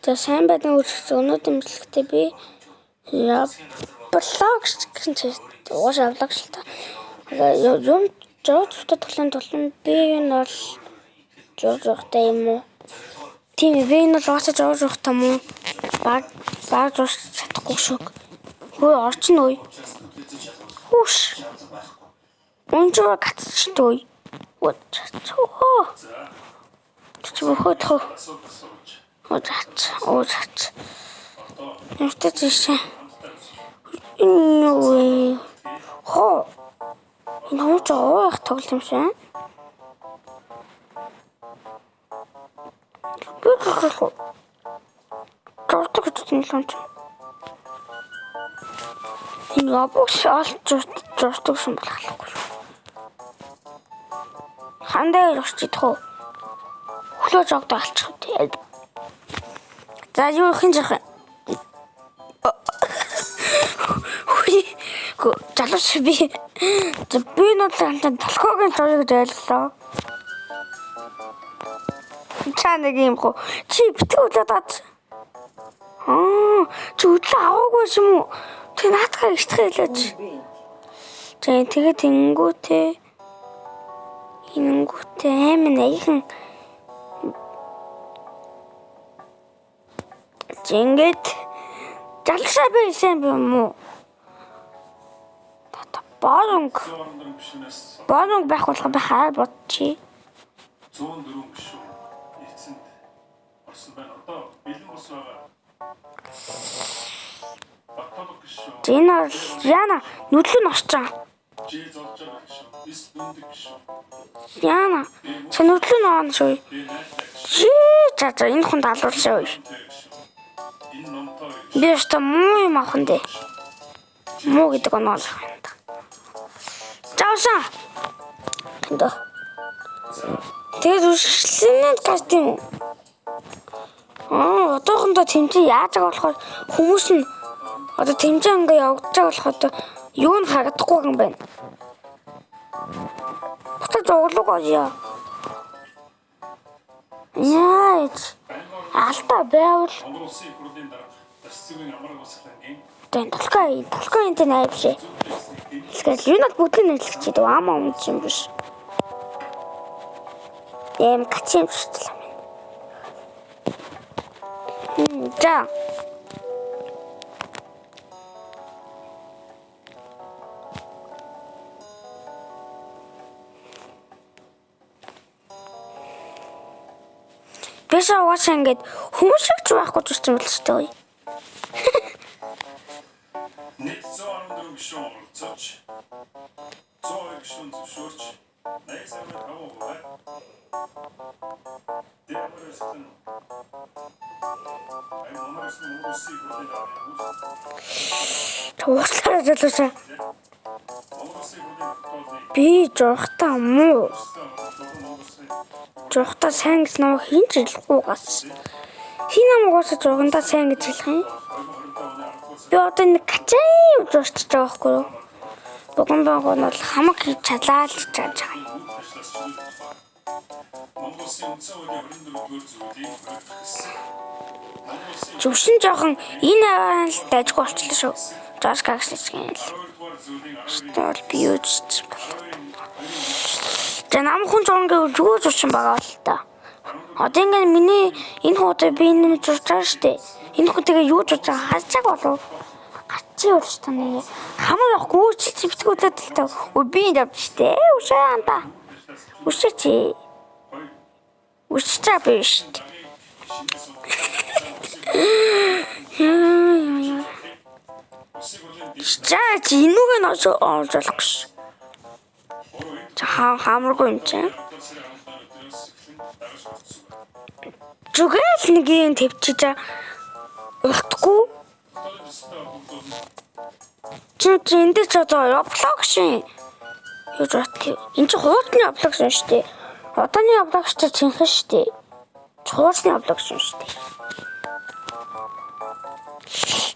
За сайн байна уу өнөөдөр мэдлэгтэй би блог гэсэн чист уушаа блог шил та. Юм жоо тоглоом би энэ бол жоохтой юм уу? Тийм би энэ бол уушаа жоохтой юм уу? Баг жоо чадахгүй шүү. Хөө орчин уу? Хүш. Унжаа гацчихгүй. Оо. Чөөхөө. Ууч. Нэртэй жишээ. Хоо. Энэ жоо их тоглоом юм шиг. Жоо гэж юм шиг. Энэ абууш алт жоо юм болохгүй. Хандаа ирч идэх үү? Хөлөө жогдоо алчих үү? За юу хин жах. Залууш би. Би нуудлаа толгойн зургийг байлаа. Чаа нэг юм хөө. Чи битгий удаад аач. Чи өдлөө аваагүй юм уу? Тэг наатахаа ихтгэх хэлээч. Тэгээд ингүүтэй амин аяхан Ингээд залшаа байсан юм уу? Баруун байх болох би хаа бодчих. 104 гишүүн эцэнд орсон байна. Одоо бэлэн бус байгаа. Батолог гишүүн. Зина Яна нүдлэн орчоо. Жи золж байгаа гишүүн. Бис дүндэг гишүүн. Яна чи нүдлэн оон шүү. За энэ хүн алуулсан уу? Энэ номтой Би өөртөө муу юм авах нь. Муу гэдэг нь бол Жаасан. Тэндээ. Тэгээд үсгэлэн каст юм. Одоохондоо тэмцэн яаж байгаа болохоор хүмүүс нь одоо тэмцэн ингээ явагдаж байгаа болохоор юу н харагдахгүй юм байна. Буцаж оглоо яа. Яаж алдаа байвал Монгол улсын их хурлын дарга засгийн амраг усхлангийн толгой энэ найвшээ. Тэгэхээр юу нэг бүгдийг нэрлэх чи дөө амаа юм чинь биш. Качим шийдлээ. За. Бэшаа уушаа ингээд хүмүүсч байхгүй ч юм л шүү дээ. Нэг 114 гишүүн оролцож 102 гишүүн зөвшөөрч 85 хувиар Дэмэрсэн Монгол улсын их хурлын дарга Туушаа залуусаа. Монгол улсын их хурлын протоколыг Би жоохтой муу. Жоохтой сайн гэж намайг хин ч хэлэхгүй гас. Хин намайгаас жоохондоо сайн гэж хэлэх юм. Би одоо нэг качаа уурч байгаа байхгүй юу? Богондоо бол хамаг хийж чадлаа л гэж байгаа юм. Монгол улсын үндсэн хуулийн 24-р зүйлийг баримтгсан. Зүвшин жоохон энэ аваад дайггүй болчихлоо шүү. Жорж гагсч гэнэ л. Стол би юу ч бол. За нам хүн жоонгийн юу зурчин байгаа л та. Одоо ингэ миний энэ хуудаа би энэ зурчаа штэ. Энэ хүүтэйгээ юу зурж байгаа харцаг болов. Гацчих уу ч таны хамаа явахгүй чи битгүүлээд л та. Би энэ явж штэ. Ушаа анда. Ушаач. Ушаа биш. Чаач инүүг нь олж болох гэж. Хамаргүй юм чинь. Зүгэл нэг юм тавьчих за. Уртгүй. Чи эндээ ч одоо блог шин. Юу ч энэ чи хуутны блог шин шүү дээ. Одооны блог ч чинхэн шүү дээ. Хуутны блог шин шүү дээ.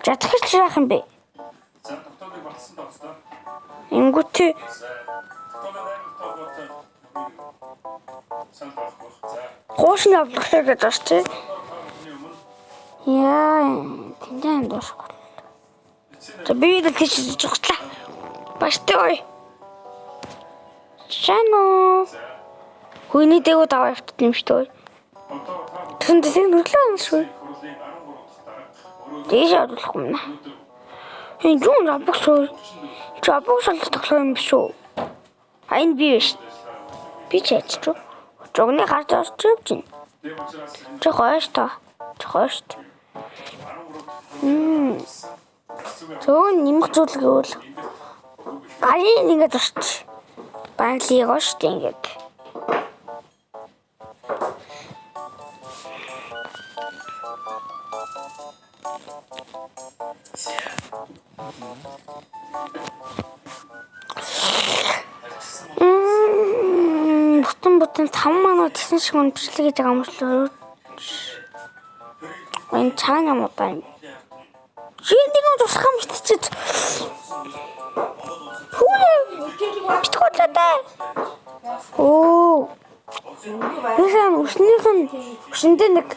За тэгэхээр чи яах юм бэ? За тогтоодыг батсан тавцдаа. Ингүүтээ Хуушны авлах гэж байна чи. Яа, тэнцэн дуусах. За би л тийч жигслаа. Баштай. Шано. Хүйний дээгүү даваа явтд юм шүү дээ. Тэгсэн дэсийг нүрлээ юм шүү. Дээш оруулах юм наа. Хин юун авбагсуу. Жабагсуу тоглох юм биш үү? Айн би биш. Би ч яачгүй. Жогны гарч орч явж байна. Чи хойш та. Зөөн нэмэх зүйл гэвэл гарын ингээд орч. Банклиг ош ингээд. Бүтэн 5 минут гэсэн шиг өндөрлөе гэж байгаа юм шиг л. Энэ чаана юм уу таа. Чи нэг юм тусах юм чиж. Битгоолаа. Оо. Тэсэн өшөндөө нэг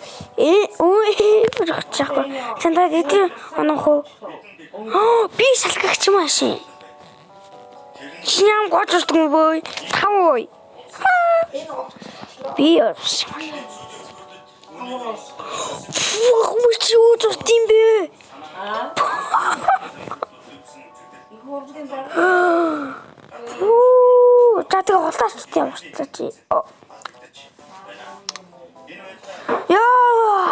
үргэлжлэхгүй. Сандаа эдгээр онох уу? Би салхагч юм ааши. Чи юм гоцсон юм бой. Тавой. Би орсон. Хүмүүс чи үуч тийм бэ? Татга хулаач тийм байна чи. Яа.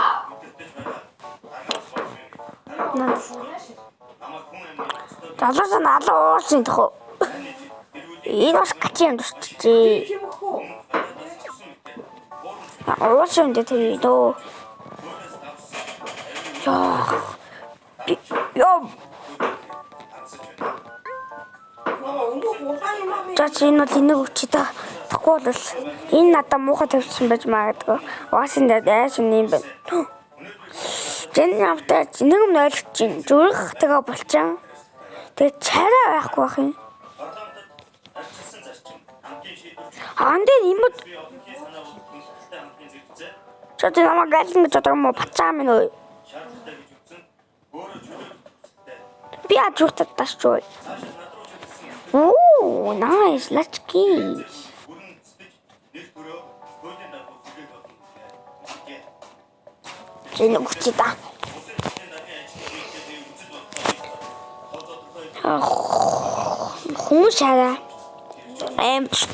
Талаас нь алуу уусан тохоо. Энэ бас гачийн дурчжээ. Уусан дээ тэр дөө. Яа. Чи энэ бол энийг өчтэй тахгүй бол энэ надад муухай тавьсан байж магадгүй. Уусан дээр айш юм байна. Жин явтаа нэг юм ойлгож чинь зүрх тэгээ болчихсон. Тэгээ царай байхгүй бах юм. Андэр имэд Чот намайг галин гэж одоо мо бацаа минь ой. Би ажууртад тасчгүй. Оо, nice, let's go. Жин өгчида. Хүмүүс хараа. Эмч.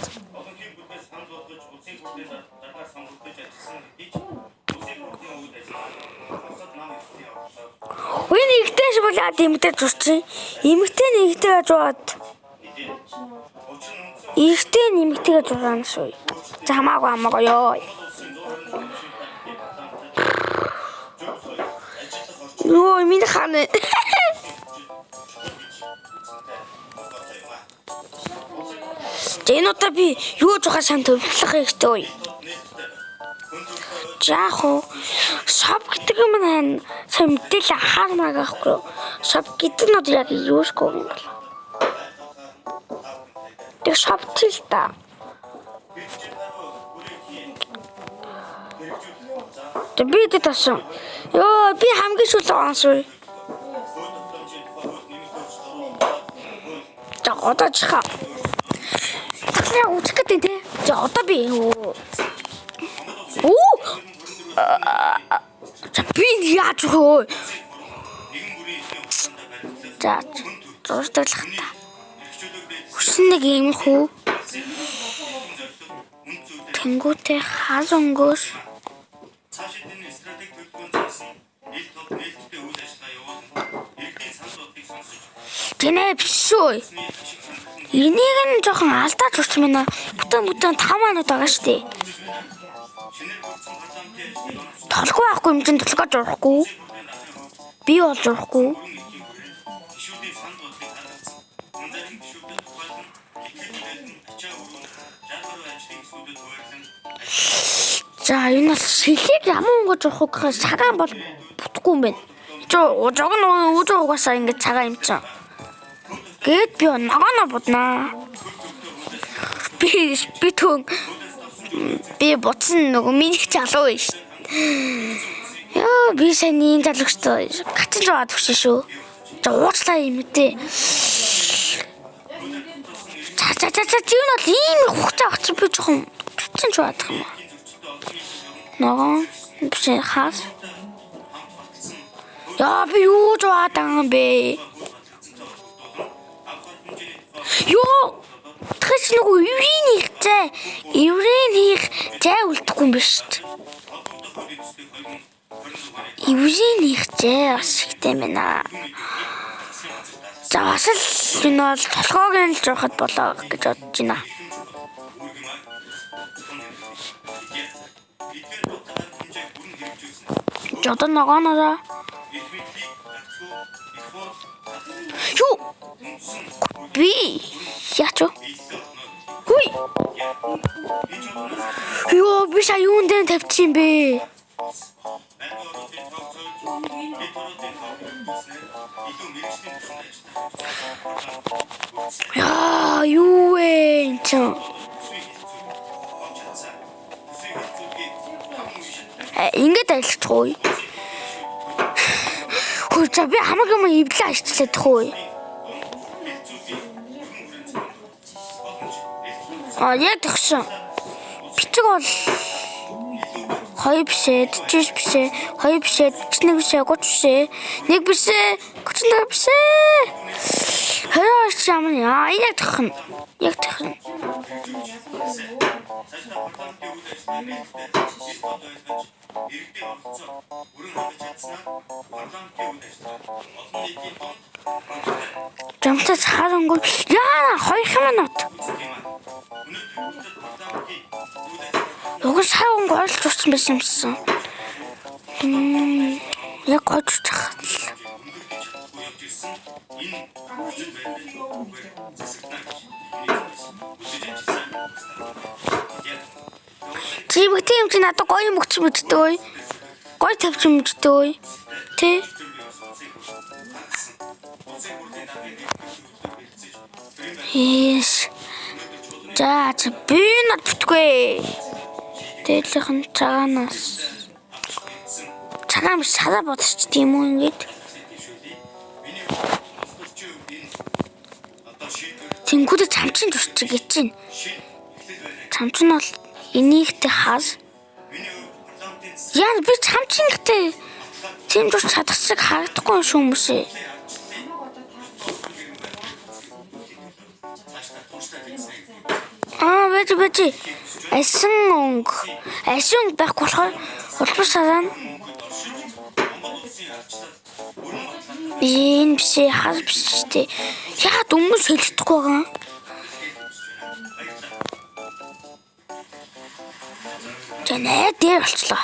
Үн ихтэй болоод эмэгтэй зурчих. Эмэгтэй нэгтэй жоод. Ихтэй нэмэгтэйгээ зургаана шүү. Хамаагүй ёо. Йоо, минь хана. Тэнотаа би юу жохоо сан төвлөх хэрэгтэй ой. Жахо шоп гэдэг юм байна. Сайн мэдээлэл харамаг авахгүй. Шоп гэдэг нь яг юу шгүй юм бол. Тэг шоп til та. Би тасан. Йоо, би хамгийн шүл онсоо. За одоо чихаа. Тэгсээ үчих гэдэг тий. За одоо би юу. Оо. Би яаж хөө. За зурсдаглах та. Хүсн нэг юм хөө. Тэнгүүтээ хаз өнгөөс Гэнэ бишгүй. Энийг нь жоохон алдаад урч минь. Бүтэн 5 минут байгаа штэ. Толгүй байхгүй юм чинь толгой журахгүй. Би болж журахгүй. За энэ бас шилийг ямар өнгөж журах гэхээр цагаан бол бүтгүй юм байна. Жог нь өөж угаасаа ингэ цагаан юм чинь. Гэт би ногоно буднаа. Би буцсан нөгөө минийх залуу биш. Яа би сайн ийм залгчтай гацж байгаа төвшин шүү. За уучлаа юм дээ. За чи юу нэг ийм хугацаа авах чи би жоохон гацж байгаа юм. Ногоон биш хаас. Яа би юу жаад байгаа юм бэ? Ёо тэгэж нөгөө еврейний зай үлдэхгүй юм биш үү? Еврейний зай бас ихтэй байна. За бас л энэ бол толгойг нь жоохот болоо гэж бодож байна. Жодон ногооноо. Юу? Би яач вэ? Хүй. Ёо би сая юун дээр тавьчих юм бэ? Яа юу вэ энэ ч. Ингээд айлчих уу? Хөөе би хамаг юм ивлээ ажиглаад тахуу. Яг тэгсэн. Бичиг бол 2 бишээ, 40 бишээ, 2 бишээ, 41 бишээ, 30 бишээ, 1 бишээ, 34 бишээ. Хөөе ямар яг тэгхэн. Яг тэгхэн. Жамтас харангуй яа 2 минут. Уг савн гойлж урсан байсан юмсан. Яг гойж чахал. Чимэгтэй юм чи надад гоё мөгч мэддөө. Гоё тавьч мэддөө. Тэ? Yes. За би над бүтгүй. Тэглэхэн цагаанаас. Цагаан биш сараа бодчих тийм үү ингээд. Тэнгүүдэ чамчин турчих гэж чинь. Чамчин бол энийхтэй хаас. Яа би чамчинхтэй тийм дурч чадах шиг харагдахгүй шүү хүмүүсээ. Бэж. Асан байхгүй болохоор улбар сараа энэ биш хас биш дээ. Яа дүмс хэлэхгүй байгаа. Тэнэ дээр болчлоо.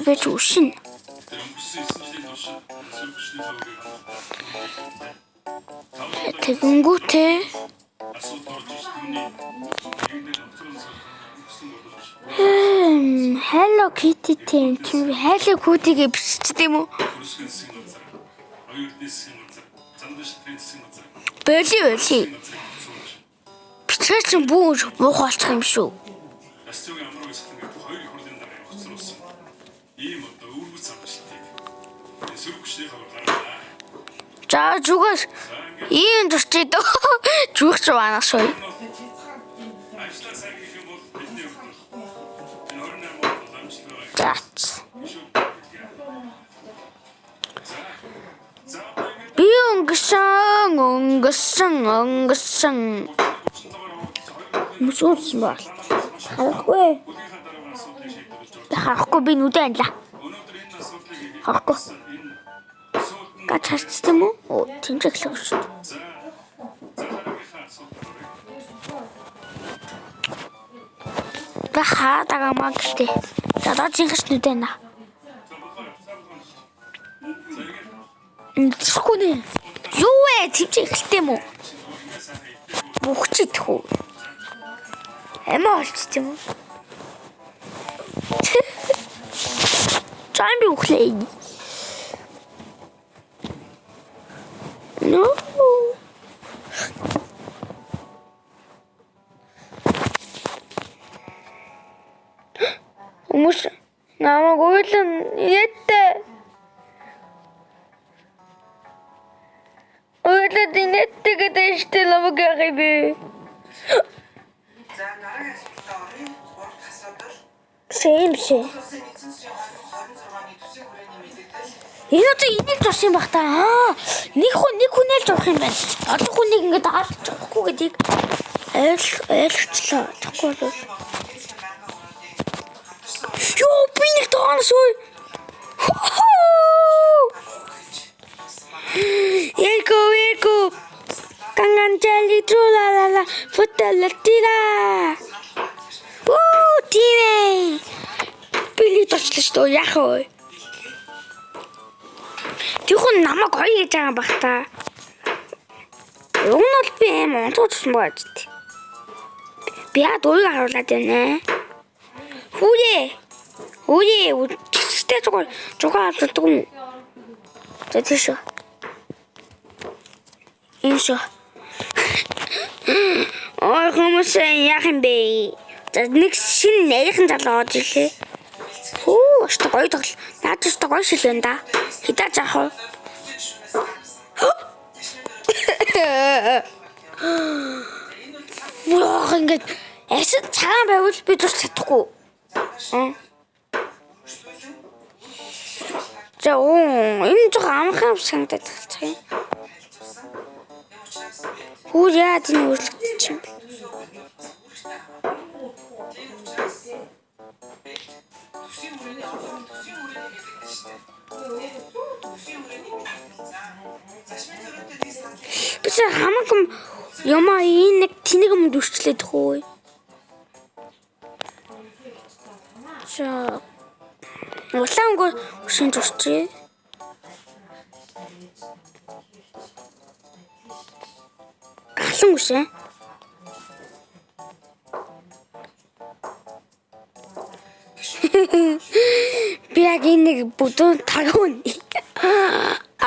Бэж ушин. Тэгэнгүүтээ Hello Kitty тийм Hello Kitty-г биччихсэн юм уу? Бэли. Бичиж чинь бүү болчих юм шүү. За зүгээр ийм дурчид зүгч байна шүү. Би өнгөсөн. Мөсөөс мөр. Харахгүй би нүдэ анлаа. Харахгүй. Гачаачсан юм уу? Тэмцэглэх шүү. Хаадаага магтээ. Задаа чихс нүдэ на. Сүхүнэ. Юу вэ? Тэмцэглэхтэй юм уу? Бүхчид хөө. Эмээ олчт юм уу? Чамби ухлээ. No. Хүмүүс намайг уйлан инээдтэй. Уйлан инээдтэй гэдэг штэ намайг яах юм бэ? За нарийн асуултаа оръё. Гурав асуудал. Сэм шээ. Улсын эзэн засгийн хоног 26-ны төсвийн хүрээний мэдээлэл. Энэ одоо энийг зурсан юм бах та. Нэг хүнэл зурх юм байна. Олон хүнийг ингэж авч чадахгүй гэдгийг ойлгочлоо. Тэгэхгүй бол ёо би нэг тоонсоо. Эко канганжали трулала фотолтира. Тийм. Били точлоо шүү дээ. Яах вэ? Тэгвэл намайг гоё гэж байгаа юм бах та. Уг нь бол би юм онцгойсон байж тээ. Би яа дууг харуулад байна. Хүүе. Тэстэй жугаа авдаг юм. За тийш. Ийш. Ой хүмүүс яах юм бэ? За нэг шинэ нэрхэн залуу орж ирлээ. Өстө гоё тоглол. Наад ч гоё шилэн да. Хидаа заах уу? Яах ингэж эсэд цагаан байвал би зурч чадахгүй. За энэ жоо амхан санагдаад байгаа юм. Хүү яа тийм өөрчлөгдөж юм бэ? Биш хамаагүй ямаа энэ нэг тэнэг юм дүрчлээд хөө. За улаангүй шин зурчээ. Галан үсэ. Би яг нэг бүдүүн тагуун.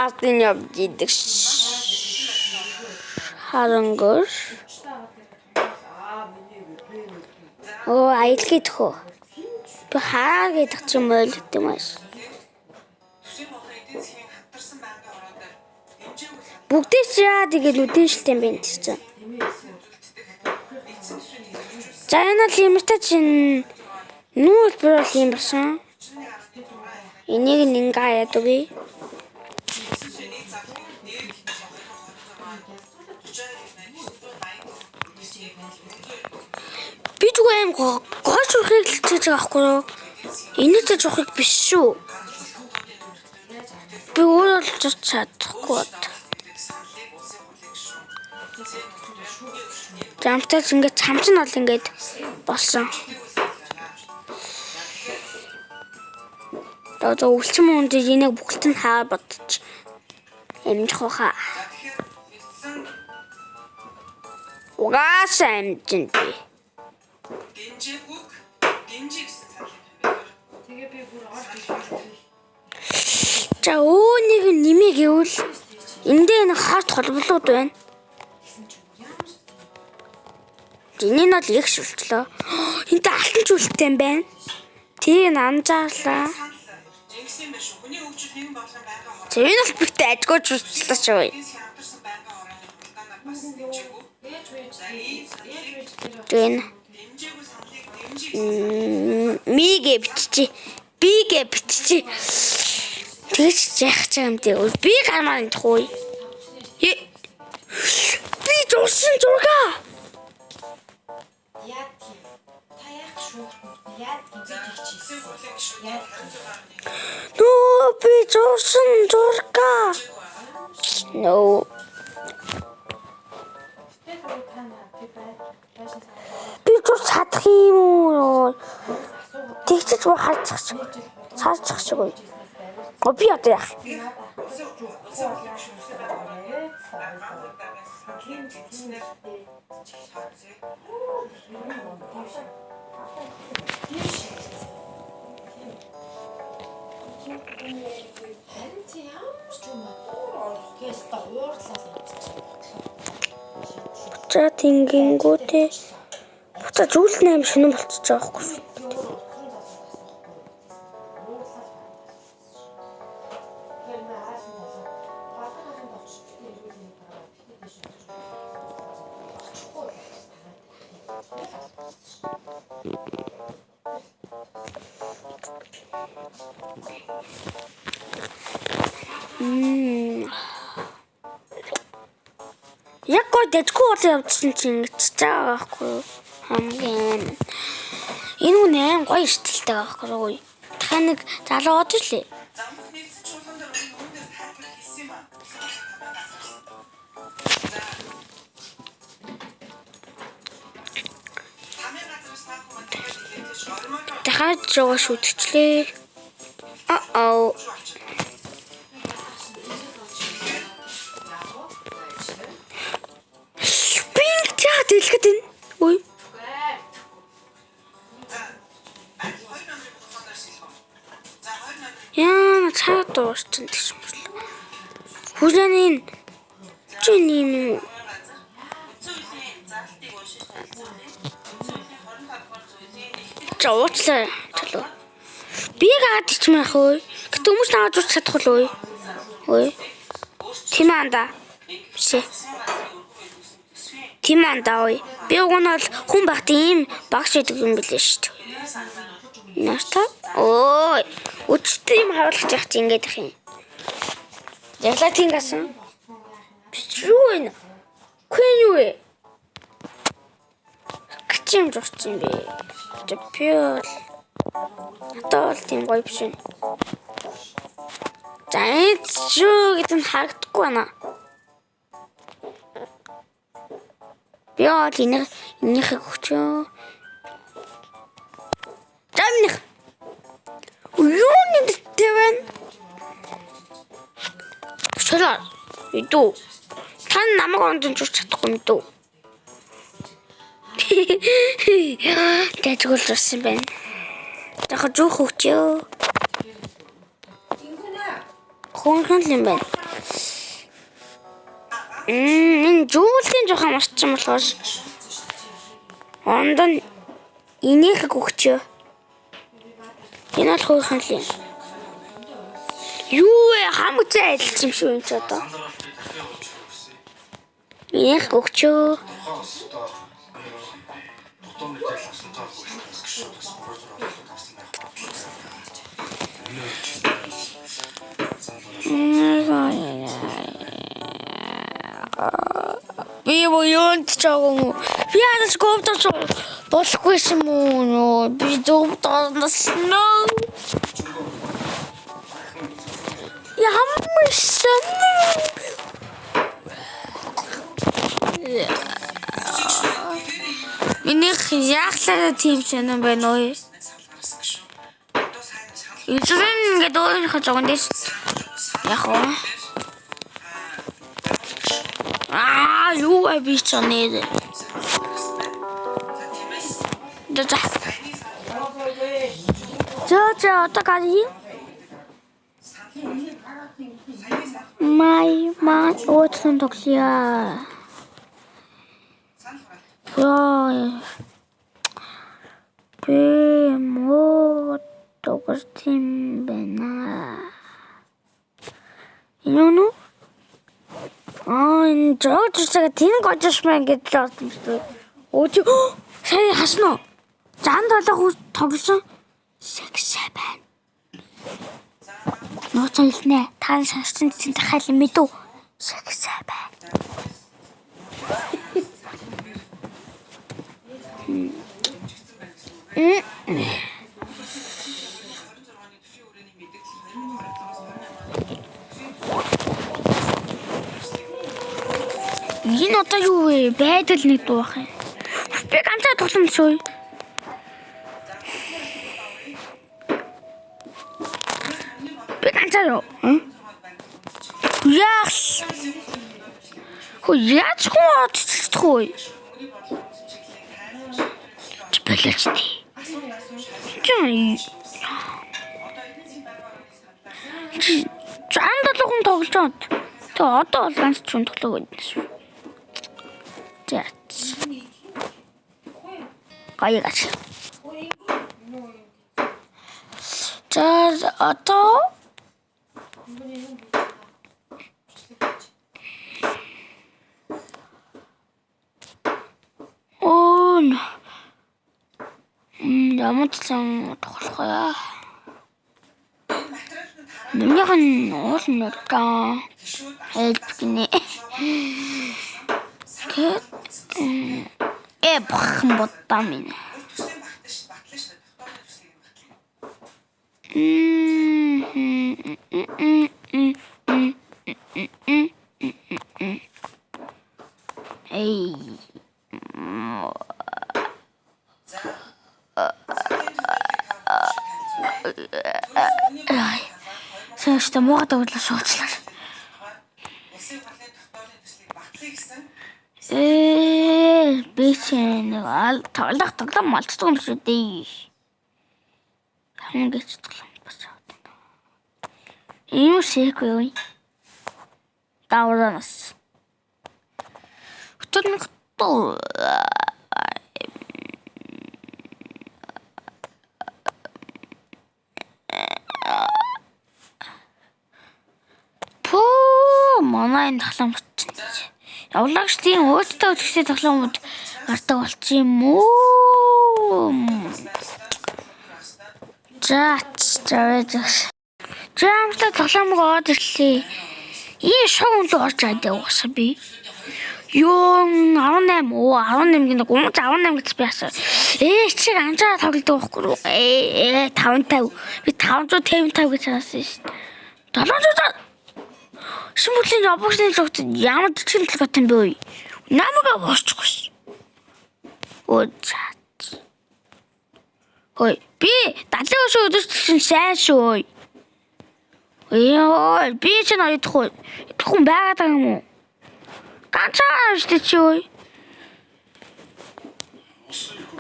Артын явж идэг. Харангор. Аялгид хөө. Би хаа гэдэг ч юм ойлгох юм ааш. Бүгдээс яа тэгээд үдэн шилтэн байна тийм. За энэ л юмтай чинь нүүл бүр юм басан. Энийг ингээ яадаг вэ? Би зүгээр юм гоо чухыг л хийж байгаа байхгүй юу? Энэтэй чухыг биш шүү. Би өөрөө л зурч чадахгүй. Замтай ингээд цамц нь бол ингээд болсон. Одоо өвлчм үнд энийг бүгд нь хаа бодчих. Эмжих хаа. Угаасаа эмжин би. Гинжигүг гинжиг гэсэн санал байна. Тэгээ би бүр орж ирсэн. За өөнийг нэмийг гэвэл эндээ нэг харт холболууд байна. Энийг нь л их шүлчлээ. Энд алтан зүйлтэй юм байна. Тийг анзаарлаа. Жинхсэн байх шүү. Хүний хөгжил нэгэн бодлон байнга хороо. Тэр нь л битээ ажгүй шүлчлээ шүү. Хамтарсан байнга хорооны хурдтаанаар бас дэмжээгүй. Тэн Дэмжээгүй саналыг дэмжиж мигэ битчи. Бигэ битчи. Тэгэж яах ч юм дээ. Би гармаа энэ хөөе. Би зурсан зургаа. Яад тийм. Та яах шүүхт яад гэж хэлчихсэн. Яад. Нөө би зурсан зургаа. No. Би зурж чадах юм уу? Тэгчж харчих шиг. Би одоо яах? Харин чи ямар ч юм уу? Гэс та уурлал мэдчих. За тэнгингүүтээ буцаа зүйлнэ юм шинэ болчихж байгаа байхгүй. Яг гоо дэжгүй бол явчихсан чи ингэж байгаа байхгүй юу? Хамгийн. Энэ хүн аим гоё стилтэй байхгүй юу? Дахиад нэг залуу од ирлээ. Замх нэгсэн чуулган дээр өндөр тайлбар хийсэн юм аа. Тамийн газраас таах юм тэгээд илэрдэж ормоор Дахиад жоо шүтгчлээ. Аа. Пинг чаа дэлгэд энэ. Ой. Яа, цаа дууссан гэж юм шиг. Хүлээний чи юм уу? Жоочлаа. Чөлөө. Би гад ичмэх өө. Гэтэ хүмүүс наваад урч чадах уу? Ой. Тиманда. Биш. Тиманда ой. Би уг нь бол хүн багт ийм багш гэдэг юм билээ шүү дээ. Наста? Ой. Өчтөр юм харуулж яах чи ингэж их юм. Яглаа тингасан. Биш юу вэ? Хүн юу вэ? Кичим журч юм бэ. Тэпэл. Атал тийм гоё биш юм. Зайд шүү гэдэг нь харагдахгүй байна. Би ол энийхээ өгчөө. Замнах. Юу нэгтэй байна? Шороо. Идүү. Тан намайг ондон журч чадахгүй юм дүү. Тэжгүүл журсан байна. Дахиж жоох өгчөө. Хонхон юм байна. Энэ жуулын жоохон марцсан болохоор ондон энийхийг өгчөө. Энэ бол хонхон юм. Юу вэ? Хамаг зайлч юм шүү энэ ч одоо. Энийхийг өгчөө. Би юунд чагаа. Би ядаж говдож болохгүй юм уу? Би зөвдөөс нөө. Ямарсан. Миний яахлаа тийм шинэ байна уу? Эцэг ингээд өөрийнхөө жогон дэс. Яг уу. Юу вэ би ч нэ. За одоо гарий. Май оцсон тоглоё. Би тогтим бена. Энэ энэ жоо тийм гожшмаа гэж бодсон шүү. Өөч сая хаснаа. Зан толгой тоглосон. Сексэ байна. Нууцаа илнэ. Та сансан чинь дахиад мэдв. Сексэ байна. Энэ одоо юу вэ? Байдал нэг дуах юм. Би ганцаа тоглоом шүү. Би ганцаа юу? Яс. Хөө яаж хооцчихгүй. Чиплэчти. Чай. Чанд толгон тоглож байна. Тэ одоо бол ганц ч тоглоог байна шүү. Гайгаач. За одоо Ямар ч тоглох Энэ материалд хараа Нэмийнхэн уул нөтөө хэлб гинэ. Бахан боддоо минь. төслийн батлаа шүү. Доктор төслийн Эй. Сэштэй муугаад өглөө суучлаа. Улсын хурлын докторийн төслийг батлая гэсэн Би чинь тоглох малцдаг юм шүү дээ. Хамгийн гэж тоглох бас яваад байна. Ийм шийхгүй юу? Давранас. Хөтөн тоо. Манай тоглоом чинь. Явлагч тийм өөдөө өчгсэй тоглоомуд гардаг болчих юм уу? Жаамтай тоглоомог орж ирлээ. Ийм шоу өнлөө орж айдаг уусаа би. Юу 18 гинэ 18 гэж би асуу. Чиг анжаа тоглодог байхгүй юу? 550. Би 555 гэж асуусан шүү дээ. Шимүлийн обогсны зүгт ямар чин төлөвт юм бэ вэ? Намайг боочгүй. Ой, би 70 өдөртсөн сайн шүү. Би ч ноёдохгүй. Идэхгүй байгаад байгаа юм уу? Ганцаар штэ чи ой.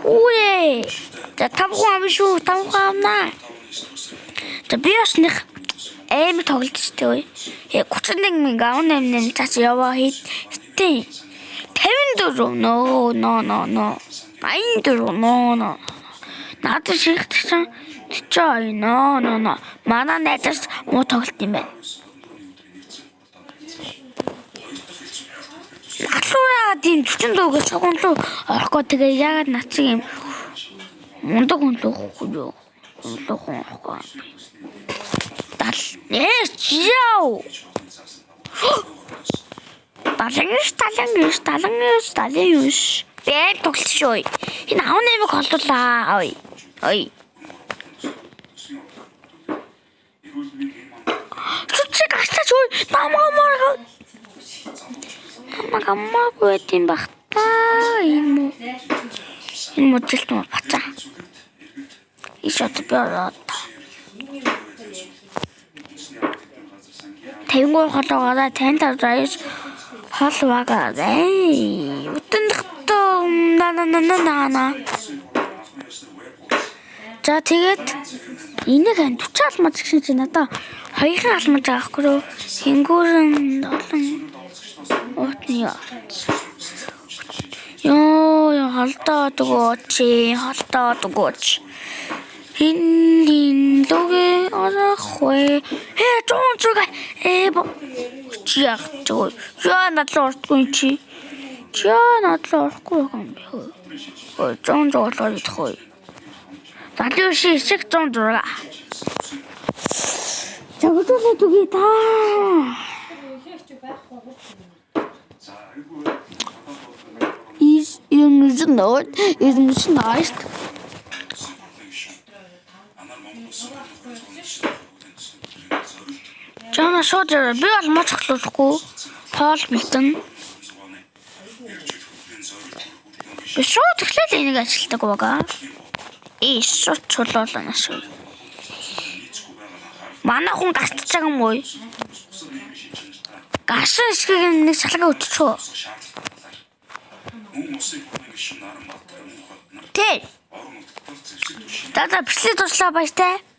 Үе. Тавхан шүү, тавханаа. Би бас нэг тоглолт ой. 31,000 18 цаас яваа хийтээ. 54 no. 84 no. Надад шигтсэн чой no. Манай найзаас муу тоглолт юм байна. Алуура тийм 40 дуугаж чогонлоо орохгүй тэгээ яагаад нацсан юм мундаг хүн л уухгүй юу. Уулуухан орохгүй. Яу. 79. Бээр тоглолцоо. Энэ 18-ыг холдуулаа. Ой. Чүчиг ачаач ой. Намаа тийм багтаа юм уу? Энэ моделт мөн бацаа. Ишот бяраа. 50 холоогоо 50 заяас хол вага. Утандахтаа нана. За тэгээд энийг 40 алмаж гэсэн чинь надаа 2 алмаж байгаа хгүй юу? Хингүүрэн олон уутны ёо холдоод өгөөч. Хин логэ орохвэ. Жонжга чиягчгүй. Надлаа орхгүй чи. Надлаа орохгүй юм. Ой жонжголоо идэх. Залуу шиг жонжгаа. Загтуулаад үгүй та. Is nice. Жана шоодэр би бол мод цоглуулахгүй. Пол битэн. Би шууд эхлээл энийг ажилтдаг байгаа. Шууд чулуулна шүү. Манай хүн гартж байгаа юм уу? Гашин шиг нэг салгаа өччихөө. Тэ. Дада бичлээ туслаа баяртай.